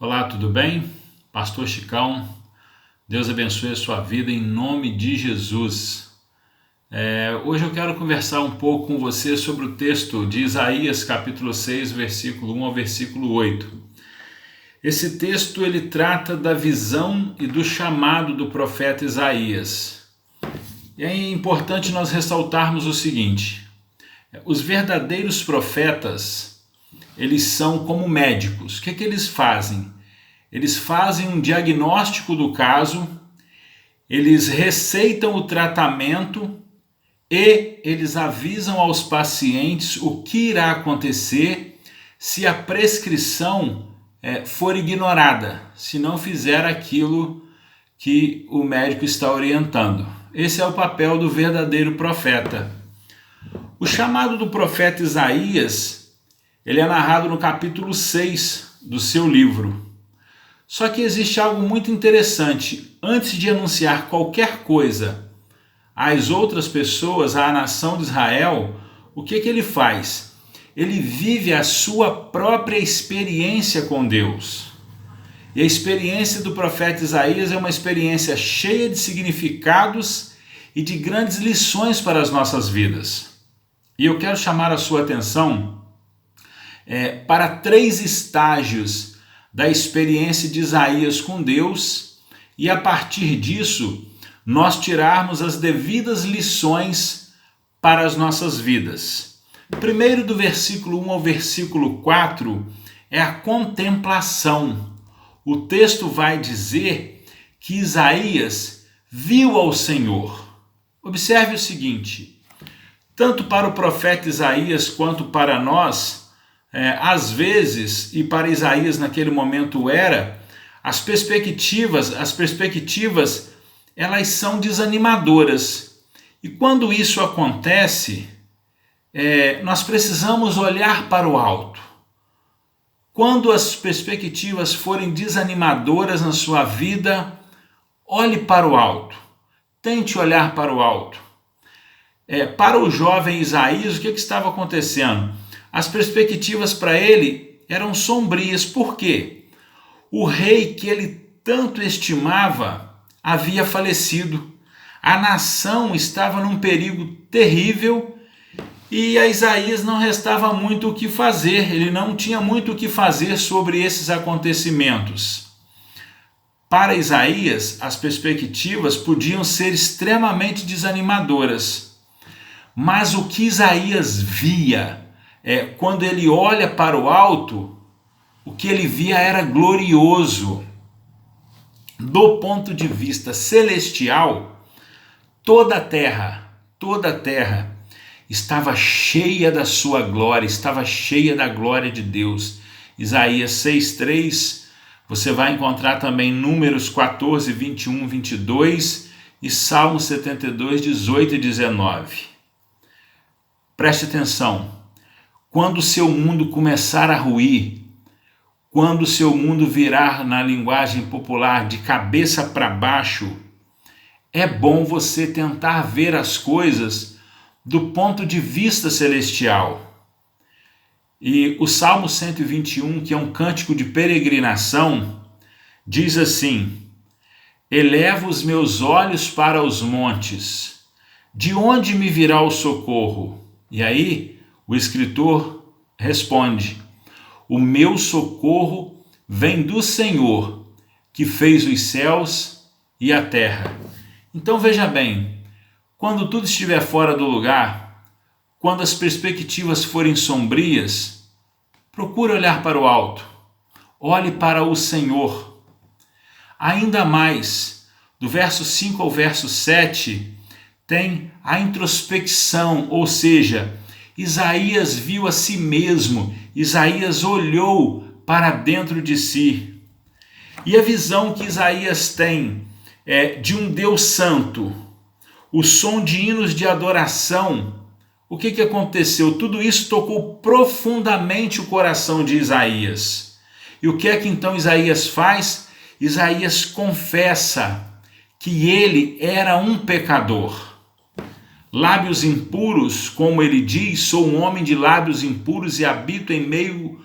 Olá, tudo bem? Pastor Chicão, Deus abençoe a sua vida em nome de Jesus. Hoje eu quero conversar um pouco com você sobre o texto de Isaías, capítulo 6, versículo 1 ao versículo 8. Esse texto ele trata da visão e do chamado do profeta Isaías. E é importante nós ressaltarmos o seguinte: os verdadeiros profetas, eles são como médicos. O que eles fazem? Eles fazem um diagnóstico do caso, eles receitam o tratamento e eles avisam aos pacientes o que irá acontecer se a prescrição for ignorada, se não fizer aquilo que o médico está orientando. Esse é o papel do verdadeiro profeta. O chamado do profeta Isaías, ele é narrado no capítulo 6 do seu livro. Só que existe algo muito interessante. Antes de anunciar qualquer coisa às outras pessoas, à nação de Israel, o que ele faz? Ele vive a sua própria experiência com Deus. E a experiência do profeta Isaías é uma experiência cheia de significados e de grandes lições para as nossas vidas. E eu quero chamar a sua atenção para 3 estágios da experiência de Isaías com Deus e a partir disso nós tirarmos as devidas lições para as nossas vidas. Primeiro, do versículo 1 ao versículo 4 é a contemplação. O texto vai dizer que Isaías viu ao Senhor. Observe o seguinte: tanto para o profeta Isaías quanto para nós, às vezes, e para Isaías naquele momento as perspectivas elas são desanimadoras. E quando isso acontece, nós precisamos olhar para o alto. Quando as perspectivas forem desanimadoras na sua vida, olhe para o alto. Tente olhar para o alto. Para o jovem Isaías, o que estava acontecendo? As perspectivas para ele eram sombrias. Por quê? O rei que ele tanto estimava havia falecido. A nação estava num perigo terrível e a Isaías não restava muito o que fazer. Ele não tinha muito o que fazer sobre esses acontecimentos. Para Isaías, as perspectivas podiam ser extremamente desanimadoras. Mas o que Isaías via, quando ele olha para o alto, o que ele via era glorioso. Do ponto de vista celestial, toda a terra estava cheia da sua glória, estava cheia da glória de Deus. Isaías 6:3, você vai encontrar também Números 14, 21, 22 e Salmo 72, 18 e 19. Preste atenção. Quando o seu mundo começar a ruir, quando o seu mundo virar, na linguagem popular, de cabeça para baixo, é bom você tentar ver as coisas do ponto de vista celestial. E o Salmo 121, que é um cântico de peregrinação, diz assim: eleva os meus olhos para os montes, de onde me virá o socorro? E aí o escritor responde: o meu socorro vem do Senhor, que fez os céus e a terra. Então veja bem, quando tudo estiver fora do lugar, quando as perspectivas forem sombrias, procure olhar para o alto, olhe para o Senhor. Ainda mais, do verso 5 ao verso 7, tem a introspecção, ou seja, Isaías viu a si mesmo, Isaías olhou para dentro de si. E a visão que Isaías tem de um Deus santo, o som de hinos de adoração, o que aconteceu? Tudo isso tocou profundamente o coração de Isaías. E o que é que então Isaías faz? Isaías confessa que ele era um pecador. Lábios impuros, como ele diz, sou um homem de lábios impuros e habito em meio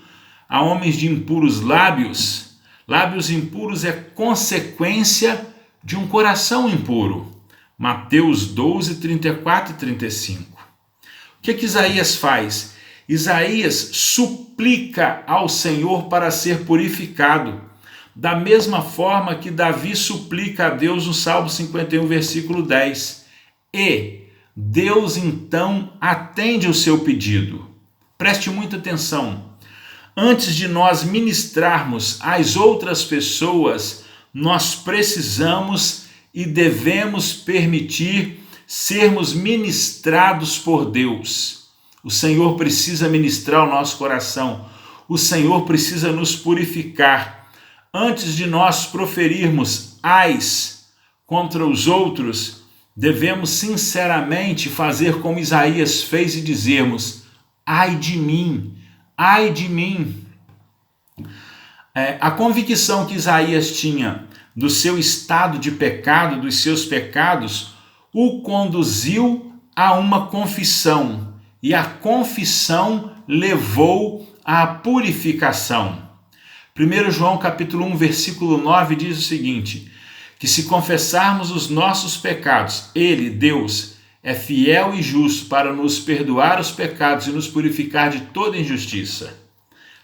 a homens de impuros lábios. Lábios impuros é consequência de um coração impuro. Mateus 12, 34 e 35. O que Isaías faz? Isaías suplica ao Senhor para ser purificado, da mesma forma que Davi suplica a Deus no Salmo 51, versículo 10. E Deus então atende o seu pedido. Preste muita atenção. Antes de nós ministrarmos às outras pessoas, nós precisamos e devemos permitir sermos ministrados por Deus. O Senhor precisa ministrar o nosso coração. O Senhor precisa nos purificar. Antes de nós proferirmos ais contra os outros, devemos sinceramente fazer como Isaías fez e dizermos: ai de mim, ai de mim. A convicção que Isaías tinha do seu estado de pecado, dos seus pecados, o conduziu a uma confissão, e a confissão levou à purificação. 1 João capítulo 1, versículo 9 diz o seguinte: que se confessarmos os nossos pecados, Ele, Deus, é fiel e justo para nos perdoar os pecados e nos purificar de toda injustiça.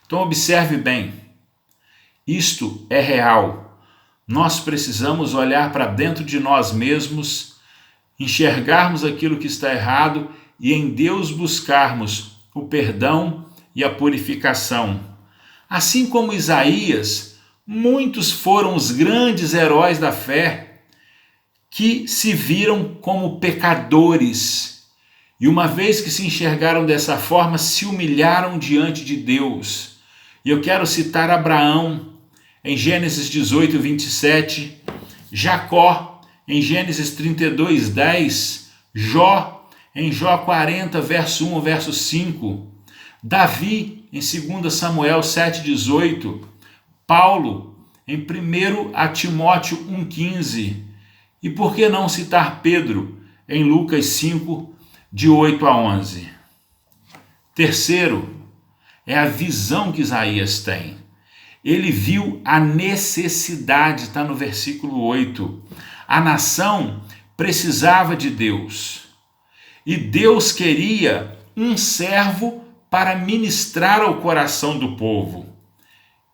Então observe bem, isto é real. Nós precisamos olhar para dentro de nós mesmos, enxergarmos aquilo que está errado e em Deus buscarmos o perdão e a purificação. Assim como Isaías, muitos foram os grandes heróis da fé que se viram como pecadores e, uma vez que se enxergaram dessa forma, se humilharam diante de Deus. E eu quero citar Abraão em Gênesis 18, 27, Jacó em Gênesis 32, 10, Jó em Jó 40, verso 1 ao verso 5, Davi em 2 Samuel 7, 18, Paulo em 1 Timóteo 1,15 e por que não citar Pedro em Lucas 5, de 8 a 11. Terceiro, é a visão que Isaías tem. Ele viu a necessidade, está no versículo 8. A nação precisava de Deus e Deus queria um servo para ministrar ao coração do povo.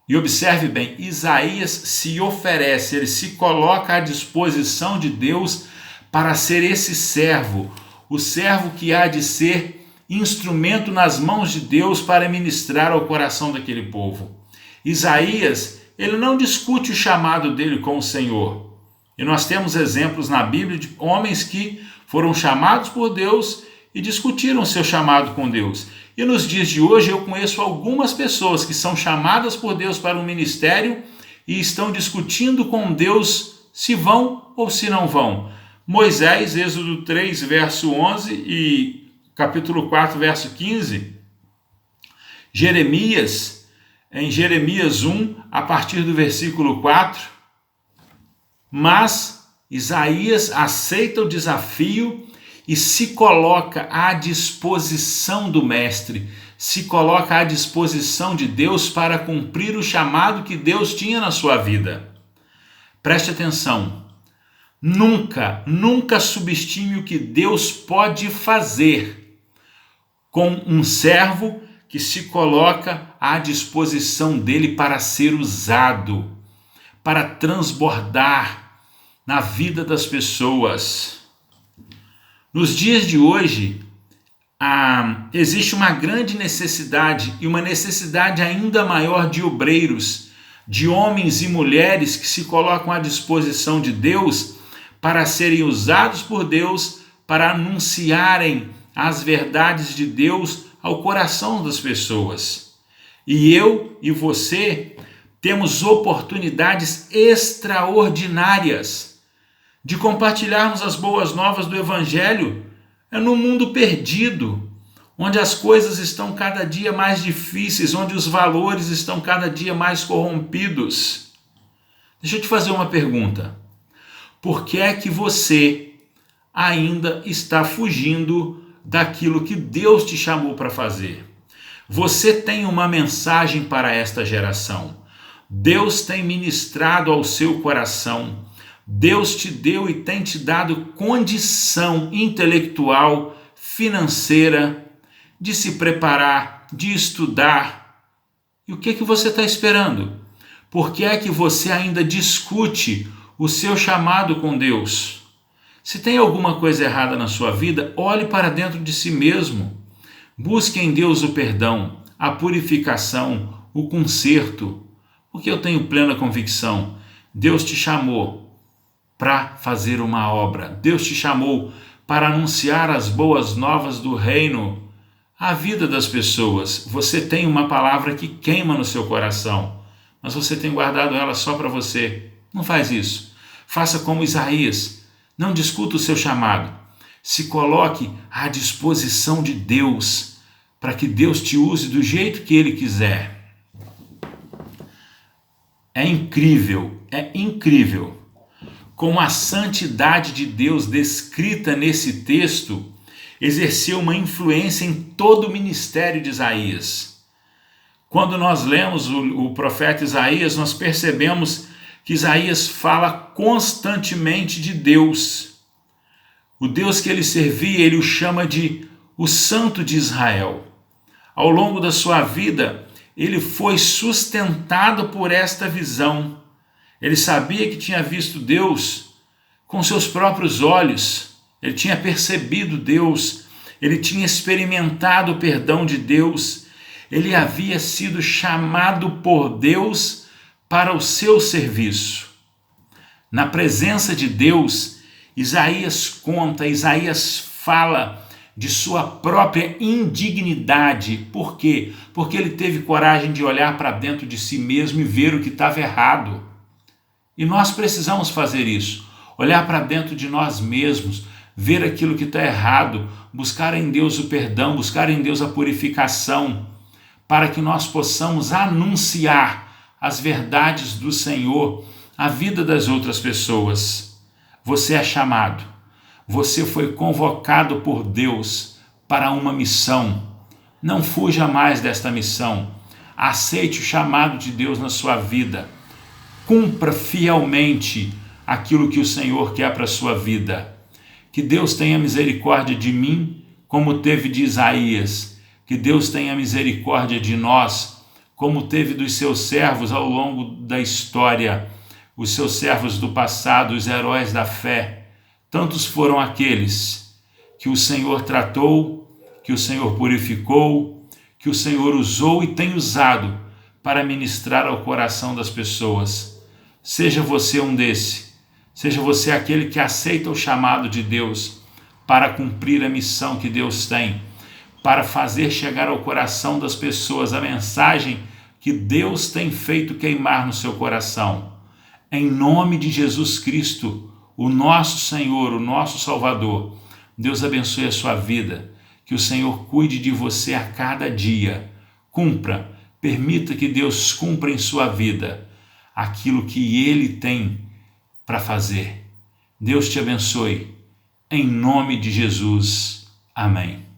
E observe bem, Isaías se oferece, ele se coloca à disposição de Deus para ser esse servo, o servo que há de ser instrumento nas mãos de Deus para ministrar ao coração daquele povo. Isaías, ele não discute o chamado dele com o Senhor. E nós temos exemplos na Bíblia de homens que foram chamados por Deus e discutiram seu chamado com Deus. E nos dias de hoje eu conheço algumas pessoas que são chamadas por Deus para um ministério e estão discutindo com Deus se vão ou se não vão. Moisés, Êxodo 3, verso 11 e capítulo 4, verso 15. Jeremias, em Jeremias 1, a partir do versículo 4. Mas Isaías aceita o desafio e se coloca à disposição do mestre, se coloca à disposição de Deus para cumprir o chamado que Deus tinha na sua vida. Preste atenção, nunca subestime o que Deus pode fazer com um servo que se coloca à disposição dele para ser usado, para transbordar na vida das pessoas. Nos dias de hoje, existe uma grande necessidade e uma necessidade ainda maior de obreiros, de homens e mulheres que se colocam à disposição de Deus para serem usados por Deus para anunciarem as verdades de Deus ao coração das pessoas. E eu e você temos oportunidades extraordinárias de compartilharmos as boas novas do Evangelho num mundo perdido, onde as coisas estão cada dia mais difíceis, onde os valores estão cada dia mais corrompidos. Deixa eu te fazer uma pergunta. Por que é que você ainda está fugindo daquilo que Deus te chamou para fazer? Você tem uma mensagem para esta geração. Deus tem ministrado ao seu coração. Deus te deu e tem te dado condição intelectual, financeira, de se preparar, de estudar. E o que você está esperando? Por que é que você ainda discute o seu chamado com Deus? Se tem alguma coisa errada na sua vida, olhe para dentro de si mesmo. Busque em Deus o perdão, a purificação, o conserto. Porque eu tenho plena convicção, Deus te chamou para fazer uma obra. Deus te chamou para anunciar as boas novas do reino à vida das pessoas. Você tem uma palavra que queima no seu coração, mas você tem guardado ela só para você. Não faz isso. Faça como Isaías. Não discuta o seu chamado. Se coloque à disposição de Deus, para que Deus te use do jeito que Ele quiser. É incrível como a santidade de Deus descrita nesse texto exerceu uma influência em todo o ministério de Isaías. Quando nós lemos o profeta Isaías, nós percebemos que Isaías fala constantemente de Deus. O Deus que ele servia, ele o chama de o Santo de Israel. Ao longo da sua vida, ele foi sustentado por esta visão. Ele sabia que tinha visto Deus com seus próprios olhos. Ele tinha percebido Deus. Ele tinha experimentado o perdão de Deus. Ele havia sido chamado por Deus para o seu serviço. Na presença de Deus, Isaías fala de sua própria indignidade. Por quê? Porque ele teve coragem de olhar para dentro de si mesmo e ver o que estava errado. E nós precisamos fazer isso. Olhar para dentro de nós mesmos, ver aquilo que está errado, buscar em Deus o perdão, buscar em Deus a purificação, para que nós possamos anunciar as verdades do Senhor à vida das outras pessoas. Você é chamado. Você foi convocado por Deus para uma missão. Não fuja mais desta missão. Aceite o chamado de Deus na sua vida. Cumpra fielmente aquilo que o Senhor quer para a sua vida. Que Deus tenha misericórdia de mim, como teve de Isaías. Que Deus tenha misericórdia de nós, como teve dos seus servos ao longo da história, os seus servos do passado, os heróis da fé. Tantos foram aqueles que o Senhor tratou, que o Senhor purificou, que o Senhor usou e tem usado para ministrar ao coração das pessoas. Seja você um desses. Seja você aquele que aceita o chamado de Deus para cumprir a missão que Deus tem, para fazer chegar ao coração das pessoas a mensagem que Deus tem feito queimar no seu coração. Em nome de Jesus Cristo, o nosso Senhor, o nosso Salvador, Deus abençoe a sua vida, que o Senhor cuide de você a cada dia. Cumpra, permita que Deus cumpra em sua vida aquilo que Ele tem para fazer. Deus te abençoe, em nome de Jesus. Amém.